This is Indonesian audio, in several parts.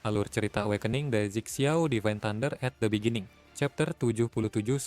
Alur cerita Awakening dari Zixiao Divine Thunder at the Beginning, chapter 77-78.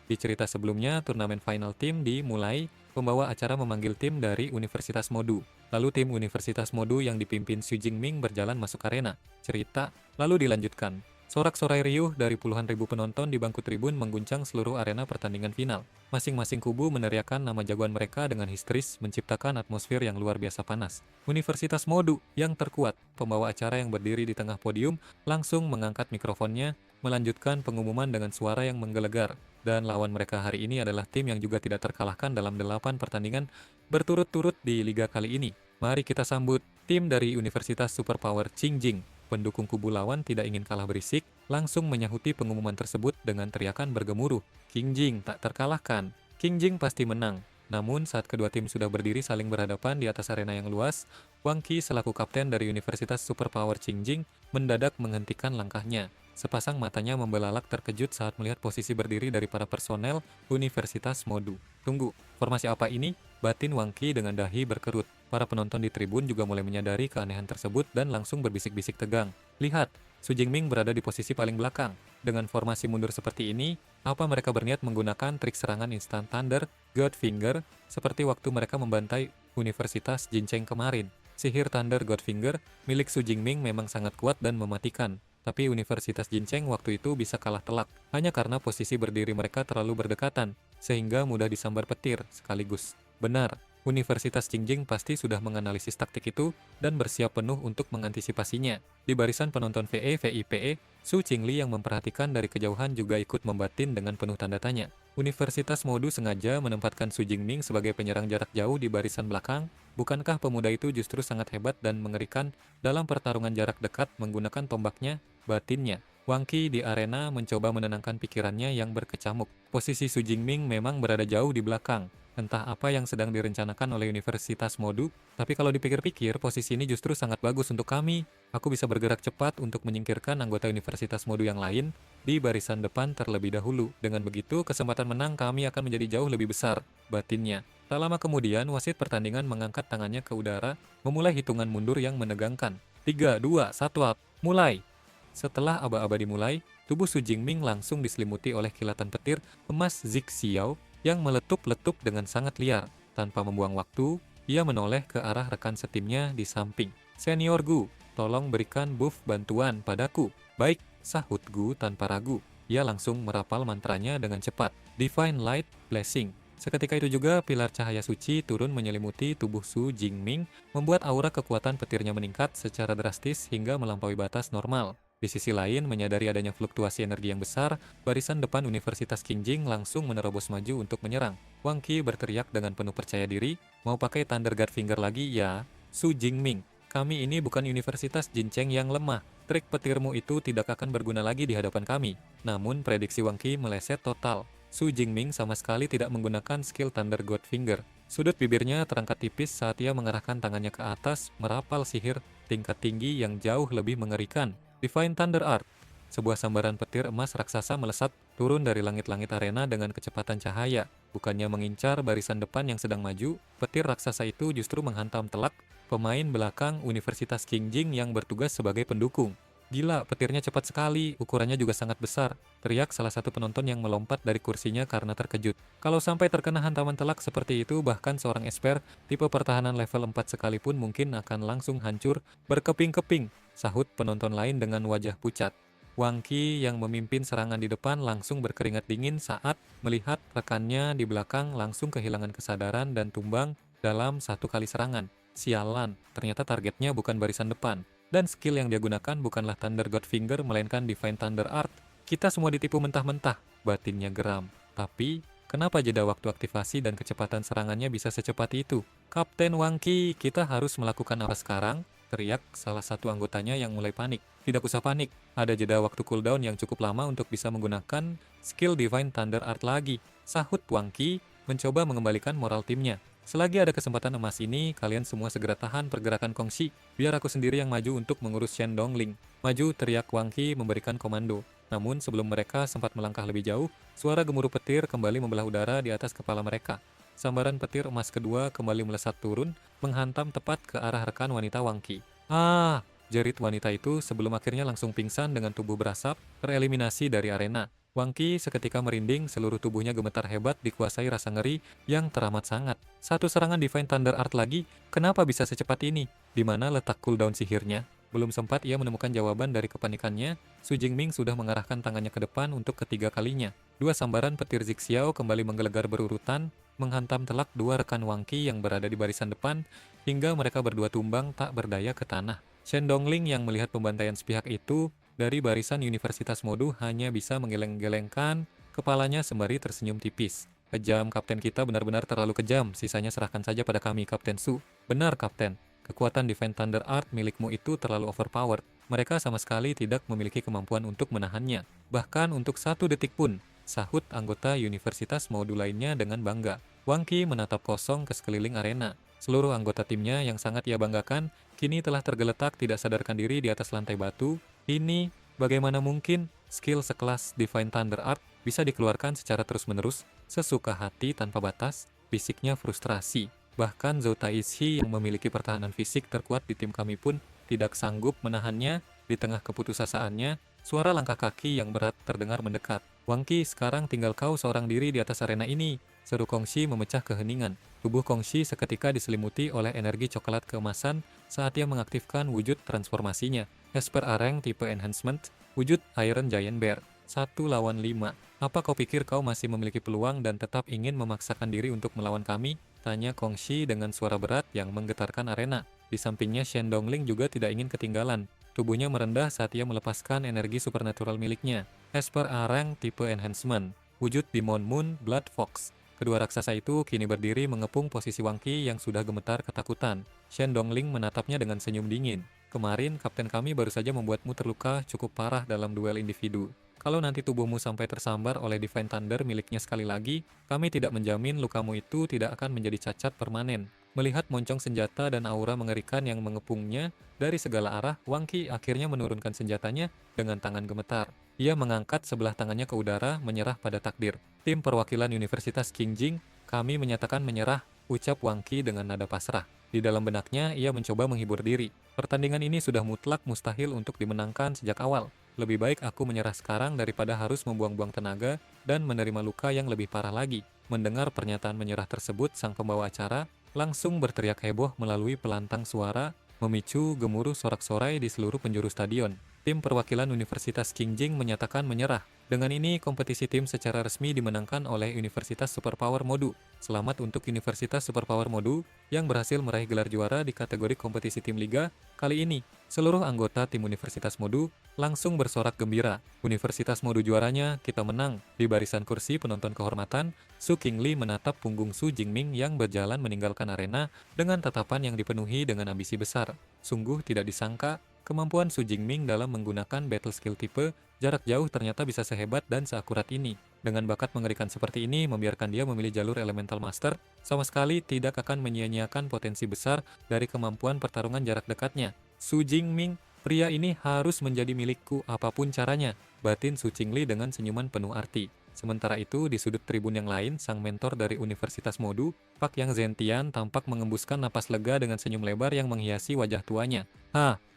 Di cerita sebelumnya, turnamen final team dimulai, pembawa acara memanggil tim dari Universitas Modu. Lalu tim Universitas Modu yang dipimpin Xu Jingming berjalan masuk arena. Cerita lalu dilanjutkan. Sorak-sorai riuh dari puluhan ribu penonton di bangku tribun mengguncang seluruh arena pertandingan final. Masing-masing kubu meneriakkan nama jagoan mereka dengan histeris, menciptakan atmosfer yang luar biasa panas. Universitas Modu yang terkuat, pembawa acara yang berdiri di tengah podium, langsung mengangkat mikrofonnya, melanjutkan pengumuman dengan suara yang menggelegar. Dan lawan mereka hari ini adalah tim yang juga tidak terkalahkan dalam 8 pertandingan berturut-turut di liga kali ini. Mari kita sambut tim dari Universitas Superpower Qingjing. Pendukung kubu lawan tidak ingin kalah berisik, langsung menyahuti pengumuman tersebut dengan teriakan bergemuruh. Qingjing tak terkalahkan. Qingjing pasti menang. Namun saat kedua tim sudah berdiri saling berhadapan di atas arena yang luas, Wang Qi selaku kapten dari Universitas Superpower Qingjing mendadak menghentikan langkahnya. Sepasang matanya membelalak terkejut saat melihat posisi berdiri dari para personel Universitas Modu. Tunggu, formasi apa ini? Batin Wang Qi dengan dahi berkerut. Para penonton di tribun juga mulai menyadari keanehan tersebut dan langsung berbisik-bisik tegang. Lihat, Su Jingming berada di posisi paling belakang. Dengan formasi mundur seperti ini, apa mereka berniat menggunakan trik serangan instant thunder, God Finger, seperti waktu mereka membantai Universitas Jincheng kemarin? Sihir Thunder God Finger milik Su Jingming memang sangat kuat dan mematikan. Tapi Universitas Jincheng waktu itu bisa kalah telak, hanya karena posisi berdiri mereka terlalu berdekatan, sehingga mudah disambar petir sekaligus. Benar, Universitas Qingjing pasti sudah menganalisis taktik itu dan bersiap penuh untuk mengantisipasinya. Di barisan penonton VIPE, Su Qingli yang memperhatikan dari kejauhan juga ikut membatin dengan penuh tanda tanya. Universitas Modu sengaja menempatkan Su Jingming sebagai penyerang jarak jauh di barisan belakang. Bukankah pemuda itu justru sangat hebat dan mengerikan dalam pertarungan jarak dekat menggunakan tombaknya, batinnya? Wang Qi di arena mencoba menenangkan pikirannya yang berkecamuk. Posisi Su Jingming memang berada jauh di belakang. Entah apa yang sedang direncanakan oleh Universitas Modu, tapi kalau dipikir-pikir, posisi ini justru sangat bagus untuk kami. Aku bisa bergerak cepat untuk menyingkirkan anggota Universitas Modu yang lain di barisan depan terlebih dahulu. Dengan begitu, kesempatan menang kami akan menjadi jauh lebih besar, batinnya. Tak lama kemudian, wasit pertandingan mengangkat tangannya ke udara, memulai hitungan mundur yang menegangkan. 3, 2, 1, mulai! Setelah aba-aba dimulai, tubuh Su Jingming langsung diselimuti oleh kilatan petir emas Zixiao yang meletup-letup dengan sangat liar. Tanpa membuang waktu, ia menoleh ke arah rekan setimnya di samping. Senior Gu, tolong berikan buff bantuan padaku. Baik, sahut Gu tanpa ragu. Ia langsung merapal mantranya dengan cepat. Divine Light Blessing. Seketika itu juga pilar cahaya suci turun menyelimuti tubuh Su Jingming, membuat aura kekuatan petirnya meningkat secara drastis hingga melampaui batas normal. Di sisi lain, menyadari adanya fluktuasi energi yang besar, barisan depan Universitas Qingjing langsung menerobos maju untuk menyerang. Wang Qi berteriak dengan penuh percaya diri, mau pakai Thunder God Finger lagi ya? Su Jingming, kami ini bukan Universitas Jincheng yang lemah. Trik petirmu itu tidak akan berguna lagi di hadapan kami. Namun, prediksi Wang Qi meleset total. Su Jingming sama sekali tidak menggunakan skill Thunder God Finger. Sudut bibirnya terangkat tipis saat ia mengarahkan tangannya ke atas, merapal sihir tingkat tinggi yang jauh lebih mengerikan. Divine Thunder Art. Sebuah sambaran petir emas raksasa melesat turun dari langit-langit arena dengan kecepatan cahaya. Bukannya mengincar barisan depan yang sedang maju, petir raksasa itu justru menghantam telak pemain belakang Universitas Qingjing yang bertugas sebagai pendukung. Gila, petirnya cepat sekali, ukurannya juga sangat besar, teriak salah satu penonton yang melompat dari kursinya karena terkejut. Kalau sampai terkena hantaman telak seperti itu, bahkan seorang esper tipe pertahanan level 4 sekalipun mungkin akan langsung hancur berkeping-keping, sahut penonton lain dengan wajah pucat. Wang Qi yang memimpin serangan di depan langsung berkeringat dingin saat melihat rekannya di belakang langsung kehilangan kesadaran dan tumbang dalam satu kali serangan. Sialan, ternyata targetnya bukan barisan depan. Dan skill yang dia gunakan bukanlah Thunder God Finger, melainkan Divine Thunder Art. Kita semua ditipu mentah-mentah, batinnya geram. Tapi, kenapa jeda waktu aktivasi dan kecepatan serangannya bisa secepat itu? Kapten Wang Qi, kita harus melakukan apa sekarang? Teriak salah satu anggotanya yang mulai panik. Tidak usah panik, ada jeda waktu cooldown yang cukup lama untuk bisa menggunakan skill Divine Thunder Art lagi. Sahut Wang Qi, mencoba mengembalikan moral timnya. Selagi ada kesempatan emas ini, kalian semua segera tahan pergerakan Kongxi, biar aku sendiri yang maju untuk mengurus Shen Dongling. Maju, teriak Wang Qi memberikan komando. Namun sebelum mereka sempat melangkah lebih jauh, suara gemuruh petir kembali membelah udara di atas kepala mereka. Sambaran petir emas kedua kembali melesat turun, menghantam tepat ke arah rekan wanita Wang Qi. Ah! jerit wanita itu sebelum akhirnya langsung pingsan dengan tubuh berasap, tereliminasi dari arena. Wang Qi seketika merinding, seluruh tubuhnya gemetar hebat dikuasai rasa ngeri yang teramat sangat. Satu serangan Divine Thunder Art lagi, kenapa bisa secepat ini? Di mana letak cooldown sihirnya? Belum sempat ia menemukan jawaban dari kepanikannya, Su Jingming sudah mengarahkan tangannya ke depan untuk ketiga kalinya. Dua sambaran petir Zixiao kembali menggelegar berurutan, menghantam telak dua rekan Wang Qi yang berada di barisan depan, hingga mereka berdua tumbang tak berdaya ke tanah. Shen Dongling yang melihat pembantaian sepihak itu dari barisan Universitas Modu hanya bisa menggeleng-gelengkan kepalanya sembari tersenyum tipis. Kejam, Kapten kita benar-benar terlalu kejam, sisanya serahkan saja pada kami, Kapten Su. Benar, Kapten. Kekuatan Divine Thunder Art milikmu itu terlalu overpowered. Mereka sama sekali tidak memiliki kemampuan untuk menahannya. Bahkan untuk 1 detik pun, sahut anggota Universitas Modu lainnya dengan bangga. Wang Qi menatap kosong ke sekeliling arena. Seluruh anggota timnya yang sangat ia banggakan, kini telah tergeletak tidak sadarkan diri di atas lantai batu. Ini, bagaimana mungkin skill sekelas Divine Thunder Art bisa dikeluarkan secara terus-menerus, sesuka hati tanpa batas, fisiknya frustrasi. Bahkan Zhou Taishi yang memiliki pertahanan fisik terkuat di tim kami pun tidak sanggup menahannya. Di tengah keputusasaannya, suara langkah kaki yang berat terdengar mendekat. Wang Qi, sekarang tinggal kau seorang diri di atas arena ini, seru Kongxi memecah keheningan. Tubuh Kongxi seketika diselimuti oleh energi coklat keemasan saat ia mengaktifkan wujud transformasinya. Esper Areng tipe enhancement, wujud Iron Giant Bear, 1 lawan 5. Apa kau pikir kau masih memiliki peluang dan tetap ingin memaksakan diri untuk melawan kami? Tanya Kongxi dengan suara berat yang menggetarkan arena. Di sampingnya Shen Dongling juga tidak ingin ketinggalan. Tubuhnya merendah saat ia melepaskan energi supernatural miliknya. Esper Areng tipe enhancement, wujud Demon Moon Blood Fox. Kedua raksasa itu kini berdiri mengepung posisi Wang Qi yang sudah gemetar ketakutan. Shen Dongling menatapnya dengan senyum dingin. Kemarin, kapten kami baru saja membuatmu terluka cukup parah dalam duel individu. Kalau nanti tubuhmu sampai tersambar oleh Divine Thunder miliknya sekali lagi, kami tidak menjamin lukamu itu tidak akan menjadi cacat permanen. Melihat moncong senjata dan aura mengerikan yang mengepungnya dari segala arah, Wang Qi akhirnya menurunkan senjatanya dengan tangan gemetar. Ia mengangkat sebelah tangannya ke udara, menyerah pada takdir. Tim perwakilan Universitas Qingjing, kami menyatakan menyerah, ucap Wang Qi dengan nada pasrah. Di dalam benaknya, ia mencoba menghibur diri. Pertandingan ini sudah mutlak mustahil untuk dimenangkan sejak awal. Lebih baik aku menyerah sekarang daripada harus membuang-buang tenaga dan menerima luka yang lebih parah lagi. Mendengar pernyataan menyerah tersebut, sang pembawa acara langsung berteriak heboh melalui pelantang suara, memicu gemuruh sorak-sorai di seluruh penjuru stadion. Tim perwakilan Universitas Qingjing menyatakan menyerah. Dengan ini, kompetisi tim secara resmi dimenangkan oleh Universitas Superpower Modu. Selamat untuk Universitas Superpower Modu yang berhasil meraih gelar juara di kategori kompetisi tim liga kali ini. Seluruh anggota tim Universitas Modu langsung bersorak gembira. Universitas Modu juaranya, kita menang. Di barisan kursi penonton kehormatan, Su Qingli menatap punggung Su Jingming yang berjalan meninggalkan arena dengan tatapan yang dipenuhi dengan ambisi besar. Sungguh tidak disangka, kemampuan Su Jingming dalam menggunakan battle skill tipe jarak jauh ternyata bisa sehebat dan seakurat ini. Dengan bakat mengerikan seperti ini, membiarkan dia memilih jalur Elemental Master, sama sekali tidak akan menyia-nyiakan potensi besar dari kemampuan pertarungan jarak dekatnya. Su Jingming, pria ini harus menjadi milikku apapun caranya, batin Su Qingli dengan senyuman penuh arti. Sementara itu, di sudut tribun yang lain, sang mentor dari Universitas Modu, Pak Yang Zentian, tampak mengembuskan napas lega dengan senyum lebar yang menghiasi wajah tuanya.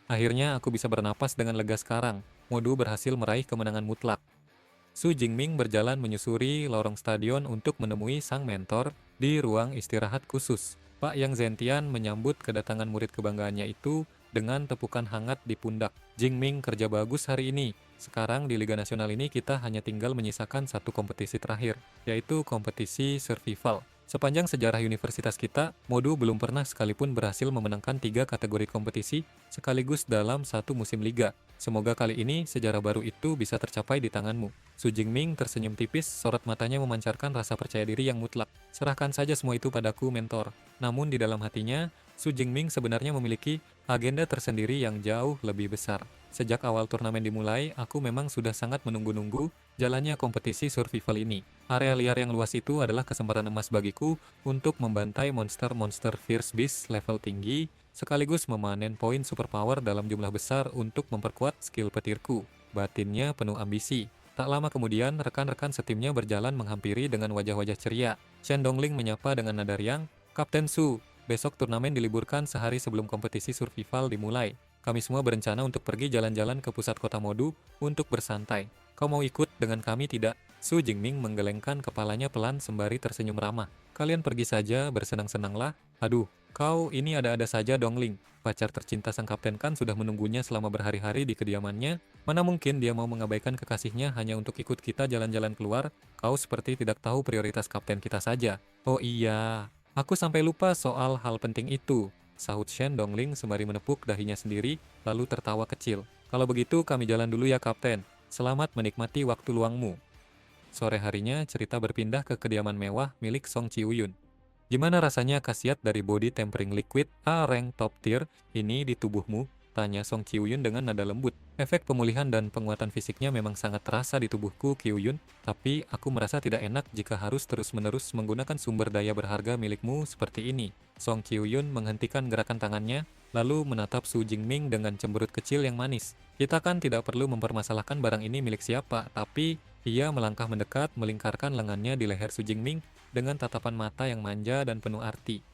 Akhirnya aku bisa bernapas dengan lega sekarang. Modu berhasil meraih kemenangan mutlak. Su Jingming berjalan menyusuri lorong stadion untuk menemui sang mentor di ruang istirahat khusus. Pak Yang Zentian menyambut kedatangan murid kebanggaannya itu dengan tepukan hangat di pundak. Jingming, kerja bagus hari ini. Sekarang di Liga Nasional ini kita hanya tinggal menyisakan satu kompetisi terakhir, yaitu kompetisi survival. Sepanjang sejarah universitas kita, Modu belum pernah sekalipun berhasil memenangkan 3 kategori kompetisi sekaligus dalam satu musim liga. Semoga kali ini sejarah baru itu bisa tercapai di tanganmu. Su Jingming tersenyum tipis, sorot matanya memancarkan rasa percaya diri yang mutlak. Serahkan saja semua itu padaku, mentor. Namun di dalam hatinya, Su Jingming sebenarnya memiliki agenda tersendiri yang jauh lebih besar. Sejak awal turnamen dimulai, aku memang sudah sangat menunggu-nunggu jalannya kompetisi survival ini. Area liar yang luas itu adalah kesempatan emas bagiku untuk membantai monster-monster fierce beast level tinggi, sekaligus memanen poin superpower dalam jumlah besar untuk memperkuat skill petirku. Batinnya penuh ambisi. Tak lama kemudian, rekan-rekan setimnya berjalan menghampiri dengan wajah-wajah ceria. Shen Dongling menyapa dengan nada riang, "Kapten Su, besok turnamen diliburkan sehari sebelum kompetisi survival dimulai. Kami semua berencana untuk pergi jalan-jalan ke pusat kota Modu untuk bersantai. Kau mau ikut dengan kami tidak? Su Jingming menggelengkan kepalanya pelan sembari tersenyum ramah. Kalian pergi saja, bersenang-senanglah. Aduh, kau ini ada-ada saja Dongling. Pacar tercinta sang kapten kan sudah menunggunya selama berhari-hari di kediamannya. Mana mungkin dia mau mengabaikan kekasihnya hanya untuk ikut kita jalan-jalan keluar? Kau seperti tidak tahu prioritas kapten kita saja. Oh iya, aku sampai lupa soal hal penting itu, sahut Shen Dongling sembari menepuk dahinya sendiri, lalu tertawa kecil. Kalau begitu kami jalan dulu ya kapten. Selamat menikmati waktu luangmu. Sore harinya, cerita berpindah ke kediaman mewah milik Song Chiuyun. Gimana rasanya khasiat dari body tempering liquid A-rank top tier ini di tubuhmu? Tanya Song Chiuyun dengan nada lembut. Efek pemulihan dan penguatan fisiknya memang sangat terasa di tubuhku, Kyuyun, tapi aku merasa tidak enak jika harus terus-menerus menggunakan sumber daya berharga milikmu seperti ini. Song Kyuyun menghentikan gerakan tangannya, lalu menatap Su Jingming dengan cemberut kecil yang manis. Kita kan tidak perlu mempermasalahkan barang ini milik siapa, tapi ia melangkah mendekat, melingkarkan lengannya di leher Su Jingming dengan tatapan mata yang manja dan penuh arti.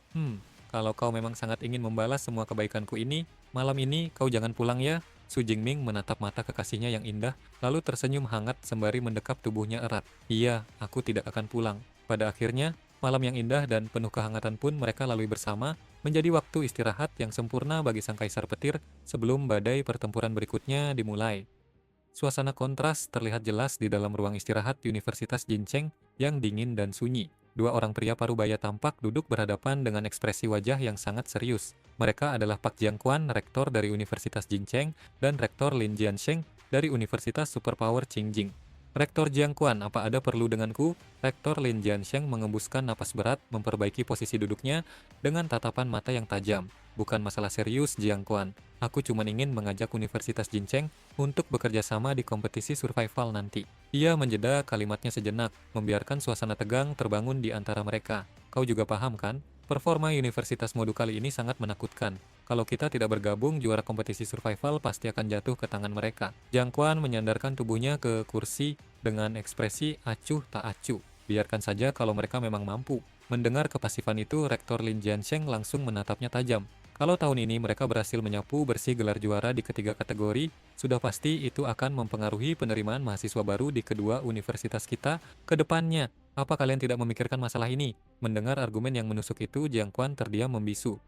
Kalau kau memang sangat ingin membalas semua kebaikanku ini, malam ini kau jangan pulang ya. Su Jingming menatap mata kekasihnya yang indah, lalu tersenyum hangat sembari mendekap tubuhnya erat. Iya, aku tidak akan pulang. Pada akhirnya, malam yang indah dan penuh kehangatan pun mereka lalui bersama, menjadi waktu istirahat yang sempurna bagi sang kaisar petir sebelum badai pertempuran berikutnya dimulai. Suasana kontras terlihat jelas di dalam ruang istirahat Universitas Jincheng yang dingin dan sunyi. Dua orang pria parubaya tampak duduk berhadapan dengan ekspresi wajah yang sangat serius. Mereka adalah Pak Jiangquan, rektor dari Universitas Jincheng, dan rektor Lin Jiansheng dari Universitas Superpower Qingjing. Rektor Jiangquan, apa ada perlu denganku? Rektor Lin Jiansheng mengembuskan napas berat, memperbaiki posisi duduknya dengan tatapan mata yang tajam. Bukan masalah serius, Jiangquan. Aku cuma ingin mengajak Universitas Jincheng untuk bekerja sama di kompetisi survival nanti. Ia menjeda kalimatnya sejenak, membiarkan suasana tegang terbangun di antara mereka. Kau juga paham kan? Performa Universitas Modu kali ini sangat menakutkan. Kalau kita tidak bergabung, juara kompetisi survival pasti akan jatuh ke tangan mereka. Jiangquan menyandarkan tubuhnya ke kursi dengan ekspresi acuh tak acuh. Biarkan saja kalau mereka memang mampu. Mendengar kepasifan itu, Rektor Lin Jiansheng langsung menatapnya tajam. Kalau tahun ini mereka berhasil menyapu bersih gelar juara di ketiga kategori, sudah pasti itu akan mempengaruhi penerimaan mahasiswa baru di kedua universitas kita ke depannya. Apa kalian tidak memikirkan masalah ini? Mendengar argumen yang menusuk itu, Jiangquan terdiam membisu.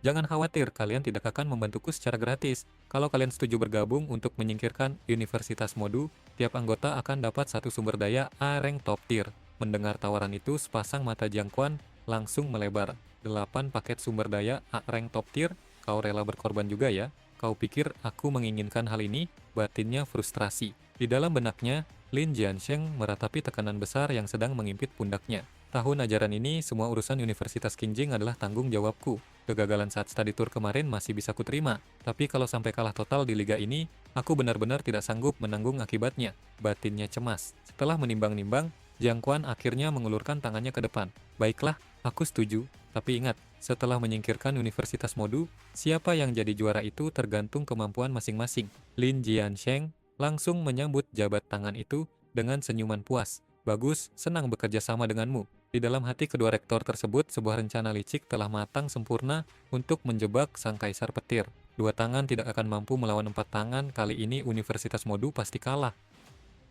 Jangan khawatir, kalian tidak akan membantuku secara gratis. Kalau kalian setuju bergabung untuk menyingkirkan Universitas Modu, tiap anggota akan dapat satu sumber daya A-rank top tier. Mendengar tawaran itu, sepasang mata Jiangquan langsung melebar. 8 paket sumber daya A-rank top tier, kau rela berkorban juga ya? Kau pikir aku menginginkan hal ini? Batinnya frustrasi. Di dalam benaknya, Lin Jiansheng meratapi tekanan besar yang sedang mengimpit pundaknya. Tahun ajaran ini, semua urusan Universitas Qingjing adalah tanggung jawabku. Kegagalan saat study tour kemarin masih bisa kuterima, tapi kalau sampai kalah total di liga ini, aku benar-benar tidak sanggup menanggung akibatnya. Batinnya cemas. Setelah menimbang-nimbang, Jiangquan akhirnya mengulurkan tangannya ke depan. Baiklah, aku setuju. Tapi ingat, setelah menyingkirkan Universitas Modu, siapa yang jadi juara itu tergantung kemampuan masing-masing. Lin Jiansheng langsung menyambut jabat tangan itu dengan senyuman puas. Bagus, senang bekerja sama denganmu. Di dalam hati kedua rektor tersebut, sebuah rencana licik telah matang sempurna untuk menjebak sang kaisar petir. Dua tangan tidak akan mampu melawan empat tangan, kali ini Universitas Modu pasti kalah.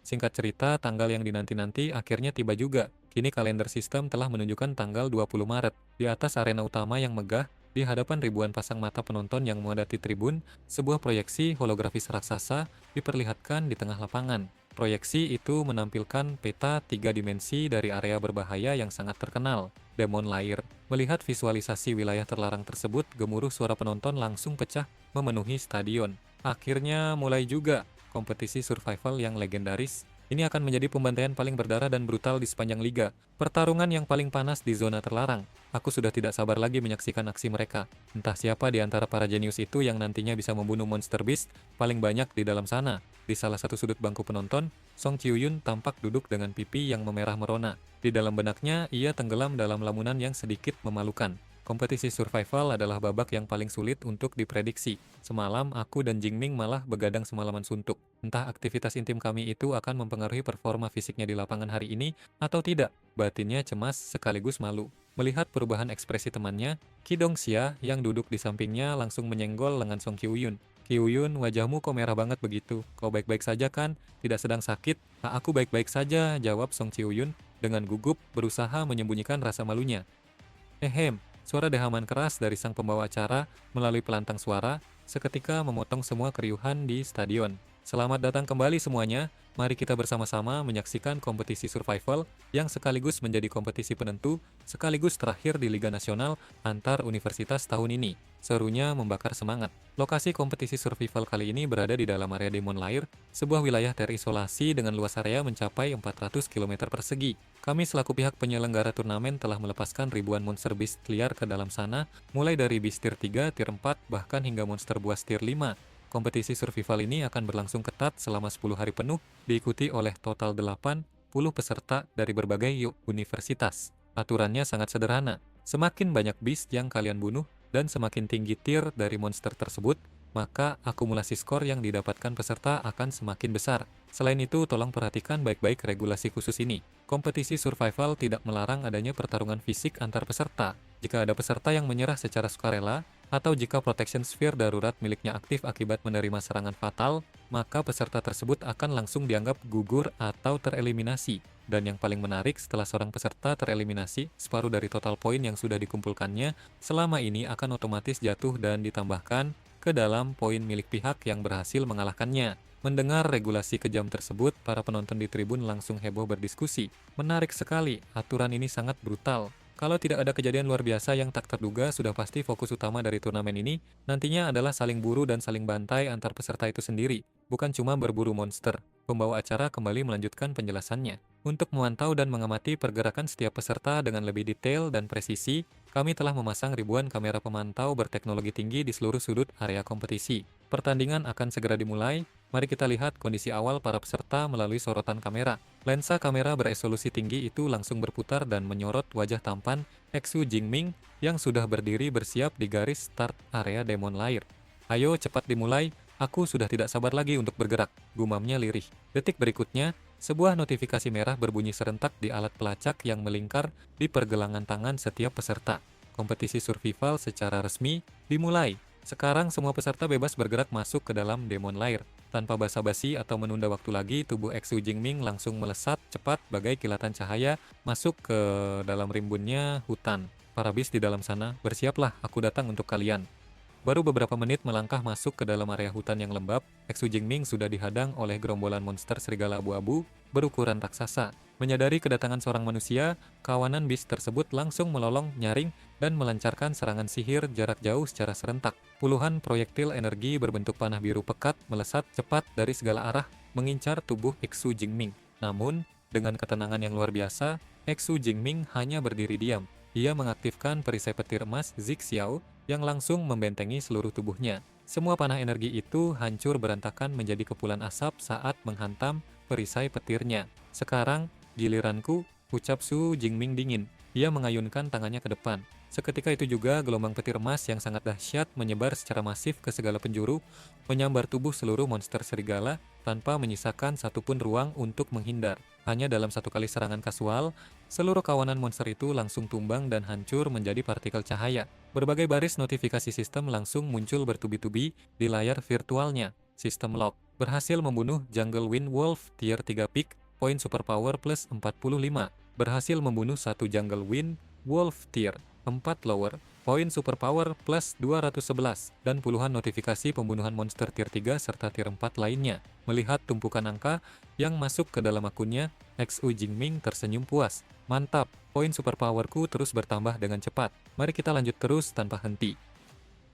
Singkat cerita, tanggal yang dinanti-nanti akhirnya tiba juga. Kini kalender sistem telah menunjukkan tanggal 20 Maret. Di atas arena utama yang megah, di hadapan ribuan pasang mata penonton yang memadati tribun, sebuah proyeksi holografis raksasa diperlihatkan di tengah lapangan. Proyeksi itu menampilkan peta 3 dimensi dari area berbahaya yang sangat terkenal, Demon Lair. Melihat visualisasi wilayah terlarang tersebut, gemuruh suara penonton langsung pecah memenuhi stadion. Akhirnya mulai juga kompetisi survival yang legendaris. Ini akan menjadi pembantaian paling berdarah dan brutal di sepanjang liga. Pertarungan yang paling panas di zona terlarang. Aku sudah tidak sabar lagi menyaksikan aksi mereka. Entah siapa di antara para jenius itu yang nantinya bisa membunuh Monster Beast paling banyak di dalam sana. Di salah satu sudut bangku penonton, Song Chiuyun tampak duduk dengan pipi yang memerah merona. Di dalam benaknya, ia tenggelam dalam lamunan yang sedikit memalukan. Kompetisi survival adalah babak yang paling sulit untuk diprediksi. Semalam, aku dan Jingming malah begadang semalaman suntuk. Entah aktivitas intim kami itu akan mempengaruhi performa fisiknya di lapangan hari ini atau tidak. Batinnya cemas sekaligus malu. Melihat perubahan ekspresi temannya, Ki Dongxia yang duduk di sampingnya langsung menyenggol lengan Song Kyuyun. Kyuyun, wajahmu kok merah banget begitu? Kau baik-baik saja kan? Tidak sedang sakit? "Ah, aku baik-baik saja," jawab Song Kyuyun dengan gugup berusaha menyembunyikan rasa malunya. Ehem, suara dehaman keras dari sang pembawa acara melalui pelantang suara seketika memotong semua keriuhan di stadion. Selamat datang kembali semuanya, mari kita bersama-sama menyaksikan kompetisi survival yang sekaligus menjadi kompetisi penentu, sekaligus terakhir di Liga Nasional antar universitas tahun ini. Serunya membakar semangat. Lokasi kompetisi survival kali ini berada di dalam area Demon Lair, sebuah wilayah terisolasi dengan luas area mencapai 400 km persegi. Kami selaku pihak penyelenggara turnamen telah melepaskan ribuan monster beast liar ke dalam sana, mulai dari beast tier 3, tier 4, bahkan hingga monster buas tier 5. Kompetisi survival ini akan berlangsung ketat selama 10 hari penuh, diikuti oleh total 80 peserta dari berbagai universitas. Aturannya sangat sederhana. Semakin banyak beast yang kalian bunuh, dan semakin tinggi tier dari monster tersebut, maka akumulasi skor yang didapatkan peserta akan semakin besar. Selain itu, tolong perhatikan baik-baik regulasi khusus ini. Kompetisi survival tidak melarang adanya pertarungan fisik antar peserta. Jika ada peserta yang menyerah secara sukarela, atau jika protection sphere darurat miliknya aktif akibat menerima serangan fatal, maka peserta tersebut akan langsung dianggap gugur atau tereliminasi. Dan yang paling menarik, setelah seorang peserta tereliminasi, separuh dari total poin yang sudah dikumpulkannya selama ini akan otomatis jatuh dan ditambahkan ke dalam poin milik pihak yang berhasil mengalahkannya. Mendengar regulasi kejam tersebut, para penonton di tribun langsung heboh berdiskusi. Menarik sekali, aturan ini sangat brutal. Kalau tidak ada kejadian luar biasa yang tak terduga, sudah pasti fokus utama dari turnamen ini nantinya adalah saling buru dan saling bantai antar peserta itu sendiri, bukan cuma berburu monster. Pembawa acara kembali melanjutkan penjelasannya. Untuk memantau dan mengamati pergerakan setiap peserta dengan lebih detail dan presisi, kami telah memasang ribuan kamera pemantau berteknologi tinggi di seluruh sudut area kompetisi. Pertandingan akan segera dimulai. Mari kita lihat kondisi awal para peserta melalui sorotan kamera. Lensa kamera beresolusi tinggi itu langsung berputar dan menyorot wajah tampan Xu Jingming yang sudah berdiri bersiap di garis start area Demon Lair. "Ayo cepat dimulai, aku sudah tidak sabar lagi untuk bergerak," gumamnya lirih. Detik berikutnya, sebuah notifikasi merah berbunyi serentak di alat pelacak yang melingkar di pergelangan tangan setiap peserta. Kompetisi survival secara resmi dimulai. Sekarang semua peserta bebas bergerak masuk ke dalam Demon Lair. Tanpa basa-basi atau menunda waktu lagi, tubuh Xu Jingming langsung melesat cepat bagai kilatan cahaya masuk ke dalam rimbunnya hutan. "Para beast di dalam sana, bersiaplah, aku datang untuk kalian." Baru beberapa menit melangkah masuk ke dalam area hutan yang lembab, Xu Jingming sudah dihadang oleh gerombolan monster serigala abu-abu berukuran raksasa. Menyadari kedatangan seorang manusia, kawanan beast tersebut langsung melolong, nyaring, dan melancarkan serangan sihir jarak jauh secara serentak. Puluhan proyektil energi berbentuk panah biru pekat melesat cepat dari segala arah mengincar tubuh Xu Jingming. Namun, dengan ketenangan yang luar biasa, Xu Jingming hanya berdiri diam. Ia mengaktifkan perisai petir emas Zixiao yang langsung membentengi seluruh tubuhnya. Semua panah energi itu hancur berantakan menjadi kepulan asap saat menghantam perisai petirnya. "Sekarang, giliranku," ucap Xu Jingming dingin. Ia mengayunkan tangannya ke depan. Seketika itu juga gelombang petir emas yang sangat dahsyat menyebar secara masif ke segala penjuru, menyambar tubuh seluruh monster serigala tanpa menyisakan satupun ruang untuk menghindar. Hanya dalam satu kali serangan kasual, seluruh kawanan monster itu langsung tumbang dan hancur menjadi partikel cahaya. Berbagai baris notifikasi sistem langsung muncul bertubi-tubi di layar virtualnya. Sistem lock. Berhasil membunuh Jungle Wind Wolf tier 3 peak, poin superpower plus 45. Berhasil membunuh satu Jungle Wind Wolf tier 4 lower, poin superpower plus 211, dan puluhan notifikasi pembunuhan monster tier 3 serta tier 4 lainnya. Melihat tumpukan angka yang masuk ke dalam akunnya, Xu Jingming tersenyum puas. "Mantap, poin superpowerku terus bertambah dengan cepat. Mari kita lanjut terus tanpa henti."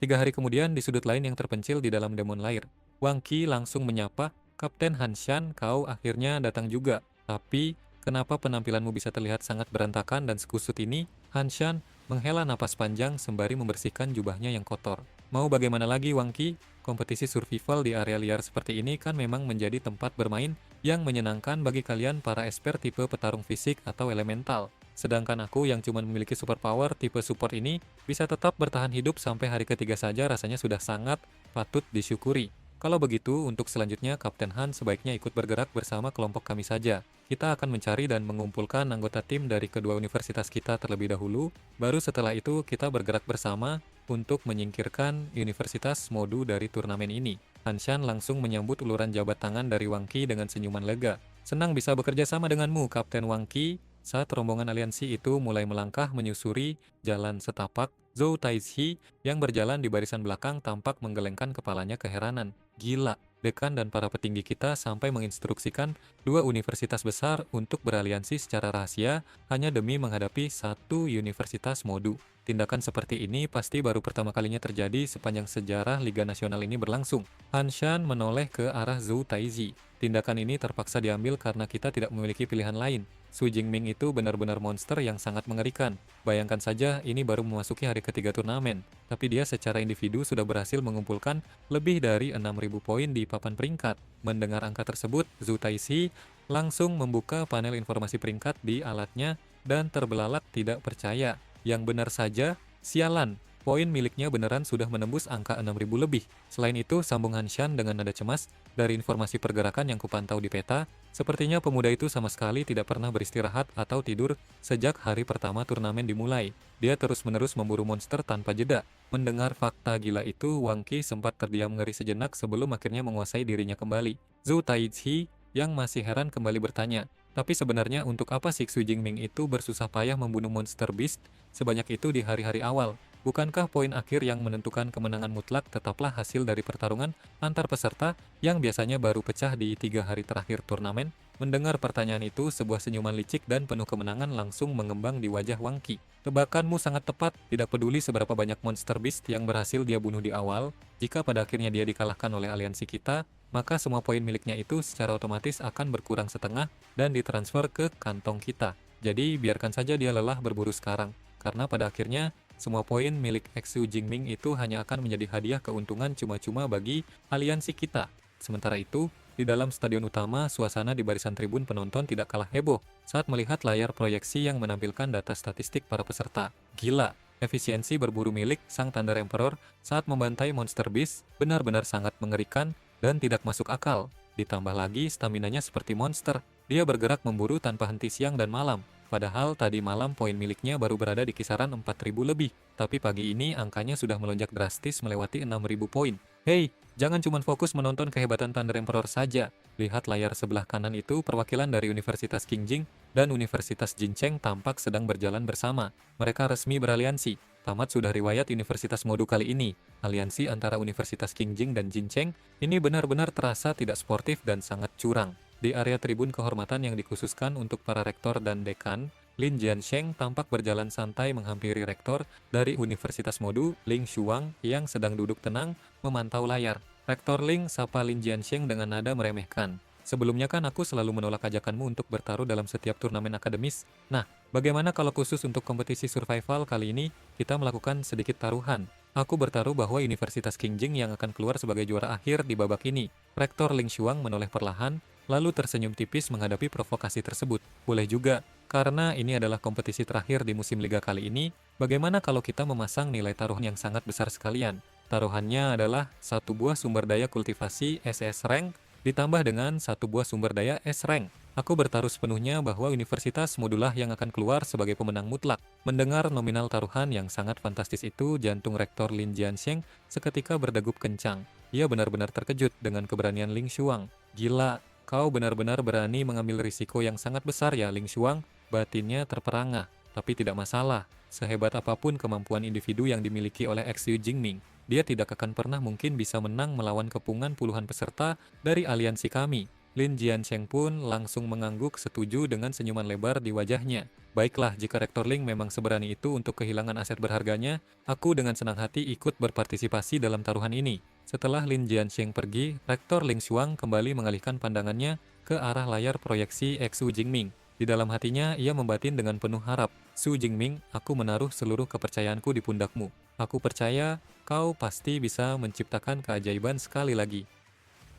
3 hari kemudian, di sudut lain yang terpencil di dalam Demon Lair, Wang Qi langsung menyapa, "Kapten Han Shan, kau akhirnya datang juga. Tapi, kenapa penampilanmu bisa terlihat sangat berantakan dan sekusut ini?" Han Shan menghela napas panjang sembari membersihkan jubahnya yang kotor. "Mau bagaimana lagi, Wang Qi? Kompetisi survival di area liar seperti ini kan memang menjadi tempat bermain yang menyenangkan bagi kalian para expert tipe petarung fisik atau elemental. Sedangkan aku yang cuma memiliki superpower tipe support ini bisa tetap bertahan hidup sampai hari ketiga saja rasanya sudah sangat patut disyukuri. Kalau begitu, untuk selanjutnya Kapten Han sebaiknya ikut bergerak bersama kelompok kami saja. Kita akan mencari dan mengumpulkan anggota tim dari kedua universitas kita terlebih dahulu, baru setelah itu kita bergerak bersama untuk menyingkirkan Universitas Modu dari turnamen ini. Hanshan langsung menyambut uluran jabat tangan dari Wang Qi dengan senyuman lega. Senang bisa bekerja sama denganmu, Kapten Wang Qi. Saat rombongan aliansi itu mulai melangkah menyusuri jalan setapak, Zhou Taizhi yang berjalan di barisan belakang tampak menggelengkan kepalanya keheranan. Gila, dekan dan para petinggi kita sampai menginstruksikan dua universitas besar untuk beraliansi secara rahasia hanya demi menghadapi satu universitas Modu. Tindakan seperti ini pasti baru pertama kalinya terjadi sepanjang sejarah Liga Nasional ini berlangsung. Hanshan menoleh ke arah Zhou Taizhi. Tindakan ini terpaksa diambil karena kita tidak memiliki pilihan lain. Su Jingming itu benar-benar monster yang sangat mengerikan. Bayangkan saja, ini baru memasuki hari ketiga turnamen, tapi dia secara individu sudah berhasil mengumpulkan lebih dari 6.000 poin di papan peringkat. Mendengar angka tersebut, Zhou Taizhi langsung membuka panel informasi peringkat di alatnya dan terbelalak tidak percaya. Yang benar saja, sialan, poin miliknya beneran sudah menembus angka 6.000 lebih. Selain itu, sambung Hanshan dengan nada cemas, dari informasi pergerakan yang kupantau di peta, sepertinya pemuda itu sama sekali tidak pernah beristirahat atau tidur sejak hari pertama turnamen dimulai. Dia terus-menerus memburu monster tanpa jeda. Mendengar fakta gila itu, Wang Qi sempat terdiam ngeri sejenak sebelum akhirnya menguasai dirinya kembali. Zhou Taizhi yang masih heran kembali bertanya, tapi sebenarnya untuk apa si Xu Jingming itu bersusah payah membunuh monster beast sebanyak itu di hari-hari awal? Bukankah poin akhir yang menentukan kemenangan mutlak tetaplah hasil dari pertarungan antar peserta yang biasanya baru pecah di 3 hari terakhir turnamen? Mendengar pertanyaan itu, sebuah senyuman licik dan penuh kemenangan langsung mengembang di wajah Wang Qi. Tebakanmu sangat tepat, tidak peduli seberapa banyak monster beast yang berhasil dia bunuh di awal, jika pada akhirnya dia dikalahkan oleh aliansi kita, maka semua poin miliknya itu secara otomatis akan berkurang setengah dan ditransfer ke kantong kita. Jadi biarkan saja dia lelah berburu sekarang, karena pada akhirnya semua poin milik Xu Jingming itu hanya akan menjadi hadiah keuntungan cuma-cuma bagi aliansi kita. Sementara itu, di dalam stadion utama, suasana di barisan tribun penonton tidak kalah heboh saat melihat layar proyeksi yang menampilkan data statistik para peserta. Gila, efisiensi berburu milik Sang Thunder Emperor saat membantai Monster Beast benar-benar sangat mengerikan dan tidak masuk akal. Ditambah lagi staminanya seperti monster, dia bergerak memburu tanpa henti siang dan malam. Padahal tadi malam poin miliknya baru berada di kisaran 4.000 lebih, tapi pagi ini angkanya sudah melonjak drastis melewati 6.000 poin. Hei, jangan cuma fokus menonton kehebatan Thunder Emperor saja. Lihat layar sebelah kanan itu, perwakilan dari Universitas Qingjing dan Universitas Jincheng tampak sedang berjalan bersama. Mereka resmi beraliansi. Tamat sudah riwayat Universitas Modu kali ini. Aliansi antara Universitas Qingjing dan Jincheng ini benar-benar terasa tidak sportif dan sangat curang. Di area tribun kehormatan yang dikhususkan untuk para rektor dan dekan, Lin Jiansheng tampak berjalan santai menghampiri rektor dari Universitas Modu, Ling Shuang, yang sedang duduk tenang memantau layar. Rektor Ling sapa Lin Jiansheng dengan nada meremehkan. Sebelumnya kan aku selalu menolak ajakanmu untuk bertaruh dalam setiap turnamen akademis. Nah, bagaimana kalau khusus untuk kompetisi survival kali ini, kita melakukan sedikit taruhan? Aku bertaruh bahwa Universitas Qingjing yang akan keluar sebagai juara akhir di babak ini. Rektor Ling Shuang menoleh perlahan, lalu tersenyum tipis menghadapi provokasi tersebut. Boleh juga, karena ini adalah kompetisi terakhir di musim liga kali ini, bagaimana kalau kita memasang nilai taruhan yang sangat besar sekalian? Taruhannya adalah satu buah sumber daya kultivasi SS Rank, ditambah dengan satu buah sumber daya S-Rank. Aku bertaruh sepenuhnya bahwa Universitas Modulah yang akan keluar sebagai pemenang mutlak. Mendengar nominal taruhan yang sangat fantastis itu, jantung Rektor Lin Jiansheng seketika berdegup kencang. Ia benar-benar terkejut dengan keberanian Ling Shuang. Gila, kau benar-benar berani mengambil risiko yang sangat besar ya Ling Shuang. Batinnya terperangah, tapi tidak masalah. Sehebat apapun kemampuan individu yang dimiliki oleh Xu Jingming, dia tidak akan pernah mungkin bisa menang melawan kepungan puluhan peserta dari aliansi kami. Lin Jiansheng pun langsung mengangguk setuju dengan senyuman lebar di wajahnya. Baiklah, jika Rektor Ling memang seberani itu untuk kehilangan aset berharganya, aku dengan senang hati ikut berpartisipasi dalam taruhan ini. Setelah Lin Jiansheng pergi, Rektor Ling Shuang kembali mengalihkan pandangannya ke arah layar proyeksi Xu Jingming. Di dalam hatinya, ia membatin dengan penuh harap. Xu Jingming, aku menaruh seluruh kepercayaanku di pundakmu. Aku percaya kau pasti bisa menciptakan keajaiban sekali lagi.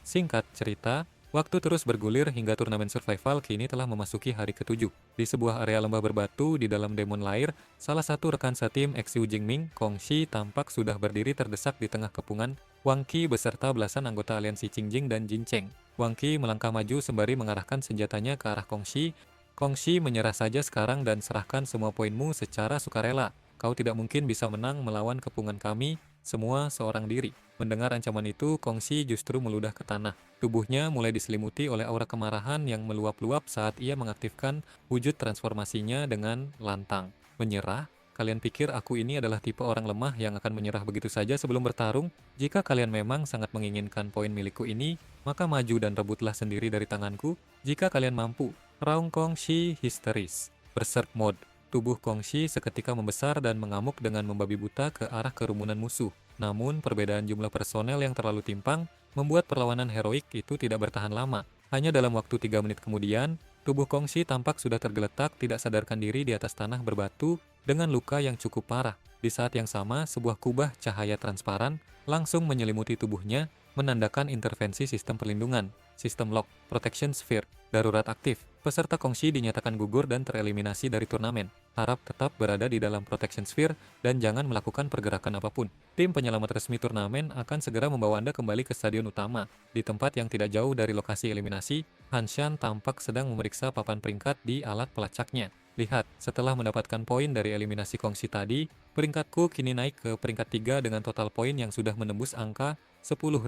Singkat cerita, Waktu terus bergulir hingga turnamen survival kini telah memasuki hari ke-7. Di sebuah area lembah berbatu di dalam Demon Lair, salah satu rekan setim Xiu Jingming, Kong Shi, tampak sudah berdiri terdesak di tengah kepungan Wang Qi beserta belasan anggota aliansi Qingjing dan Jincheng. Wang Qi melangkah maju sembari mengarahkan senjatanya ke arah Kong Shi. Kong Shi, menyerah saja sekarang dan serahkan semua poinmu secara sukarela. Kau tidak mungkin bisa menang melawan kepungan kami, semua seorang diri. Mendengar ancaman itu, Kong Shi justru meludah ke tanah. Tubuhnya mulai diselimuti oleh aura kemarahan yang meluap-luap saat ia mengaktifkan wujud transformasinya dengan lantang. Menyerah? Kalian pikir aku ini adalah tipe orang lemah yang akan menyerah begitu saja sebelum bertarung? Jika kalian memang sangat menginginkan poin milikku ini, maka maju dan rebutlah sendiri dari tanganku. Jika kalian mampu. Raung Kong Shi histeris. Berserk mode. Tubuh Kong Shi seketika membesar dan mengamuk dengan membabi buta ke arah kerumunan musuh. Namun, perbedaan jumlah personel yang terlalu timpang membuat perlawanan heroik itu tidak bertahan lama. Hanya dalam waktu 3 menit kemudian, tubuh Kong Shi tampak sudah tergeletak tidak sadarkan diri di atas tanah berbatu dengan luka yang cukup parah. Di saat yang sama, sebuah kubah cahaya transparan langsung menyelimuti tubuhnya, menandakan intervensi sistem perlindungan. Sistem lock, protection sphere, darurat aktif. Peserta Kong Shi dinyatakan gugur dan tereliminasi dari turnamen. Harap tetap berada di dalam protection sphere dan jangan melakukan pergerakan apapun. Tim penyelamat resmi turnamen akan segera membawa Anda kembali ke stadion utama. Di tempat yang tidak jauh dari lokasi eliminasi, Han Shan tampak sedang memeriksa papan peringkat di alat pelacaknya. Lihat, setelah mendapatkan poin dari eliminasi Kong Shi tadi, peringkatku kini naik ke peringkat 3 dengan total poin yang sudah menembus angka 10.000.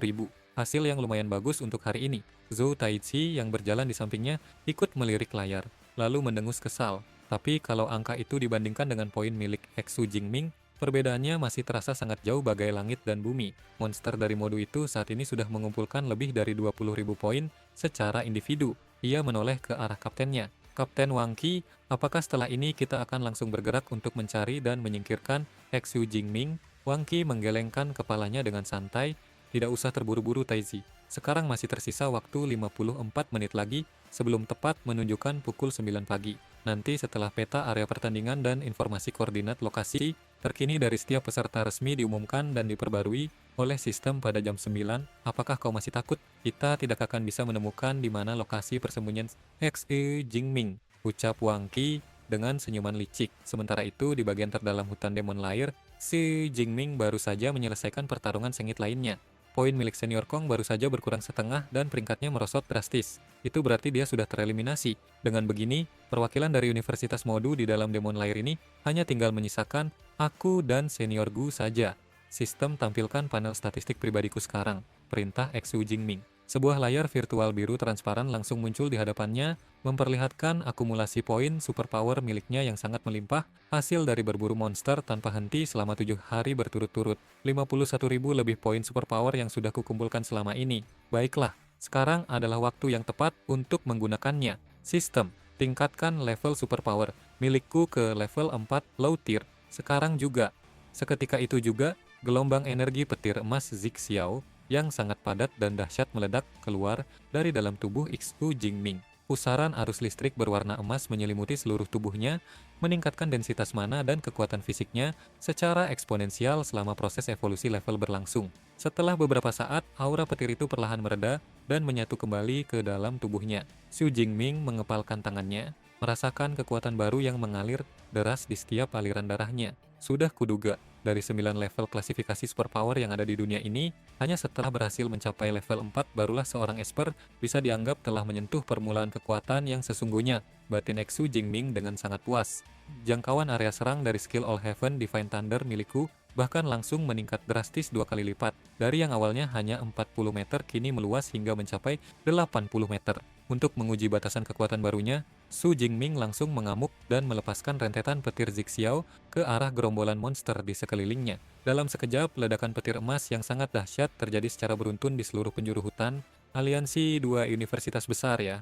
Hasil yang lumayan bagus untuk hari ini. Zhou Taichi yang berjalan di sampingnya ikut melirik layar, lalu mendengus kesal. Tapi kalau angka itu dibandingkan dengan poin milik Xu Jingming, perbedaannya masih terasa sangat jauh bagai langit dan bumi. Monster dari mode itu saat ini sudah mengumpulkan lebih dari 20.000 poin secara individu. Ia menoleh ke arah kaptennya. Kapten Wang Qi, apakah setelah ini kita akan langsung bergerak untuk mencari dan menyingkirkan Xu Jingming? Wang Qi menggelengkan kepalanya dengan santai. Tidak usah terburu-buru, Taizi. Sekarang masih tersisa waktu 54 menit lagi sebelum tepat menunjukkan pukul 9 pagi. Nanti setelah peta area pertandingan dan informasi koordinat lokasi terkini dari setiap peserta resmi diumumkan dan diperbarui oleh sistem pada jam 9, apakah kau masih takut? Kita tidak akan bisa menemukan di mana lokasi persembunyian Xu Jingming, ucap Wang Qi dengan senyuman licik. Sementara itu, di bagian terdalam hutan Demon Lair, Xu Jingming baru saja menyelesaikan pertarungan sengit lainnya. Poin milik senior Kong baru saja berkurang setengah dan peringkatnya merosot drastis. Itu berarti dia sudah tereliminasi. Dengan begini, perwakilan dari Universitas Modu di dalam Demon Lair ini hanya tinggal menyisakan aku dan senior Gu saja. Sistem tampilkan panel statistik pribadiku sekarang. Perintah Xu Jingming. Sebuah layar virtual biru transparan langsung muncul di hadapannya, memperlihatkan akumulasi poin superpower miliknya yang sangat melimpah, hasil dari berburu monster tanpa henti selama 7 hari berturut-turut. 51.000 lebih poin superpower yang sudah kukumpulkan selama ini. Baiklah, sekarang adalah waktu yang tepat untuk menggunakannya. Sistem, tingkatkan level superpower milikku ke level 4 low tier. Sekarang juga. Seketika itu juga, gelombang energi petir emas Zixiao yang sangat padat dan dahsyat meledak keluar dari dalam tubuh Xu Jingming. Pusaran arus listrik berwarna emas menyelimuti seluruh tubuhnya, meningkatkan densitas mana dan kekuatan fisiknya secara eksponensial selama proses evolusi level berlangsung. Setelah beberapa saat, aura petir itu perlahan mereda dan menyatu kembali ke dalam tubuhnya. Xu Jingming mengepalkan tangannya, merasakan kekuatan baru yang mengalir deras di setiap aliran darahnya. Sudah kuduga, dari 9 level klasifikasi superpower yang ada di dunia ini, hanya setelah berhasil mencapai level 4 barulah seorang esper bisa dianggap telah menyentuh permulaan kekuatan yang sesungguhnya. Batin Xu Jingming dengan sangat puas. Jangkauan area serang dari skill All Heaven Divine Thunder milikku bahkan langsung meningkat drastis 2 kali lipat. Dari yang awalnya hanya 40 meter kini meluas hingga mencapai 80 meter. Untuk menguji batasan kekuatan barunya, Xu Jingming langsung mengamuk dan melepaskan rentetan petir Zixiao ke arah gerombolan monster di sekelilingnya. Dalam sekejap, ledakan petir emas yang sangat dahsyat terjadi secara beruntun di seluruh penjuru hutan. Aliansi 2 universitas besar ya.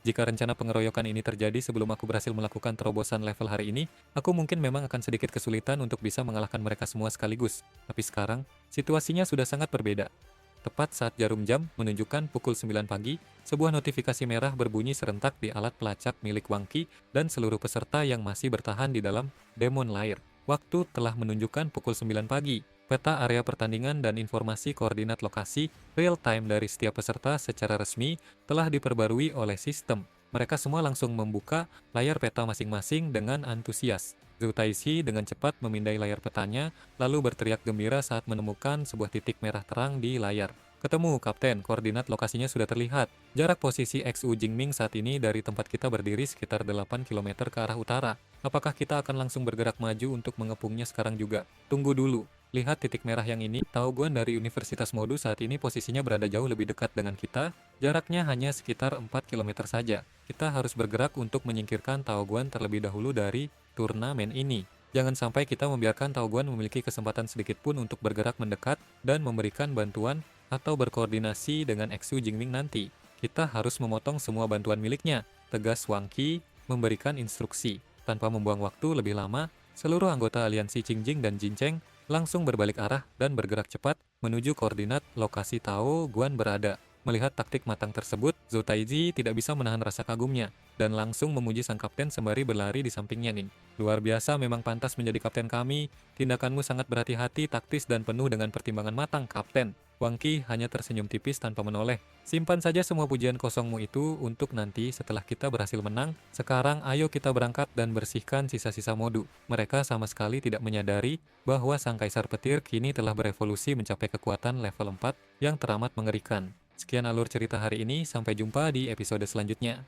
Jika rencana pengeroyokan ini terjadi sebelum aku berhasil melakukan terobosan level hari ini, aku mungkin memang akan sedikit kesulitan untuk bisa mengalahkan mereka semua sekaligus. Tapi sekarang, situasinya sudah sangat berbeda. Tepat saat jarum jam menunjukkan pukul 9 pagi, sebuah notifikasi merah berbunyi serentak di alat pelacak milik Wang Qi dan seluruh peserta yang masih bertahan di dalam Demon Lair. Waktu telah menunjukkan pukul 9 pagi. Peta area pertandingan dan informasi koordinat lokasi real-time dari setiap peserta secara resmi telah diperbarui oleh sistem. Mereka semua langsung membuka layar peta masing-masing dengan antusias. Zhou Taizi dengan cepat memindai layar petanya, lalu berteriak gembira saat menemukan sebuah titik merah terang di layar. Ketemu, Kapten. Koordinat lokasinya sudah terlihat. Jarak posisi XU Jingming saat ini dari tempat kita berdiri sekitar 8 km ke arah utara. Apakah kita akan langsung bergerak maju untuk mengepungnya sekarang juga? Tunggu dulu. Lihat titik merah yang ini, Tao Guan dari Universitas Modu saat ini posisinya berada jauh lebih dekat dengan kita, jaraknya hanya sekitar 4 km saja. Kita harus bergerak untuk menyingkirkan Tao Guan terlebih dahulu dari turnamen ini. Jangan sampai kita membiarkan Tao Guan memiliki kesempatan sedikit pun untuk bergerak mendekat dan memberikan bantuan atau berkoordinasi dengan XU Jingming nanti. Kita harus memotong semua bantuan miliknya, tegas Wang Qi memberikan instruksi. Tanpa membuang waktu lebih lama, seluruh anggota aliansi Qingjing dan Jincheng langsung berbalik arah dan bergerak cepat menuju koordinat lokasi Tao Guan berada. Melihat taktik matang tersebut, Zhou Taizi tidak bisa menahan rasa kagumnya dan langsung memuji sang kapten sembari berlari di sampingnya Ning. Luar biasa, memang pantas menjadi kapten kami. Tindakanmu sangat berhati-hati, taktis dan penuh dengan pertimbangan matang, Kapten. Wang Qi hanya tersenyum tipis tanpa menoleh. Simpan saja semua pujian kosongmu itu untuk nanti setelah kita berhasil menang. Sekarang ayo kita berangkat dan bersihkan sisa-sisa modu. Mereka sama sekali tidak menyadari bahwa sang kaisar petir kini telah berevolusi mencapai kekuatan level 4 yang teramat mengerikan. Sekian alur cerita hari ini, sampai jumpa di episode selanjutnya.